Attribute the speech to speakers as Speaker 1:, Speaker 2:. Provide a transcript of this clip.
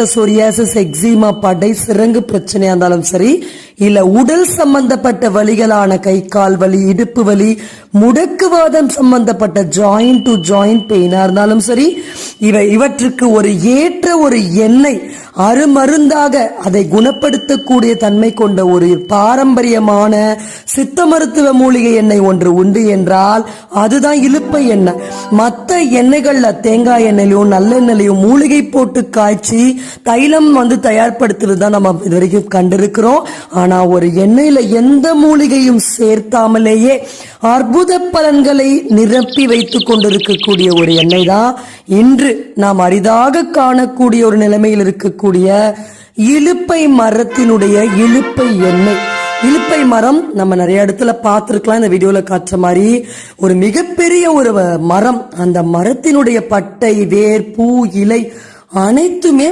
Speaker 1: சம்பந்தப்பட்ட psoriasis, eczema, படை, சிரங்கு பிரச்சனையா இருந்தாலும் சரி, இல்ல உடல் சம்பந்தப்பட்ட வலிகளான கை கால் வலி, இடுப்பு வலி, முடக்குவாதம் சம்பந்தப்பட்ட ஜாயிண்ட் டு ஜாயிண்ட் பெயினா இருந்தாலும் சரி, இவற்றுக்கு ஒரு ஏற்ற ஒரு எண்ணெய், அருமருந்தாக அதை குணப்படுத்தக்கூடிய தன்மை கொண்ட ஒரு பாரம்பரியமான சித்த மருத்துவ மூலிகை எண்ணெய் ஒன்று உண்டு என்றால் அதுதான் இலுப்பை எண்ணெய். மற்ற எண்ணெய்கள்ல தேங்காய் எண்ணெயிலையும் நல்லெண்ணெயிலையும் மூலிகை போட்டு காய்ச்சி தைலம் தயார்படுத்துறது தான் நம்ம இது வரைக்கும் கண்டிருக்கிறோம். ஆனா ஒரு எண்ணெயில எந்த மூலிகையும் சேர்த்தாமலேயே அற்புத பலன்களை நிரப்பி வைத்துக் கொண்டிருக்கக்கூடிய ஒரு எண்ணெய் தான் இன்று நாம் அரிதாக காணக்கூடிய ஒரு நிலைமையில் இருக்கக்கூடிய இலுப்பை மரத்தினுடைய இலுப்பை எண்ணெய். இலுப்பை மரம் நம்ம நிறைய இடத்துல பார்த்திருக்கலாம். இந்த வீடியோல காட்டுற மாதிரி ஒரு மிகப்பெரிய ஒரு மரம். அந்த மரத்தினுடைய பட்டை, வேர், பூ, இலை அனைத்துமே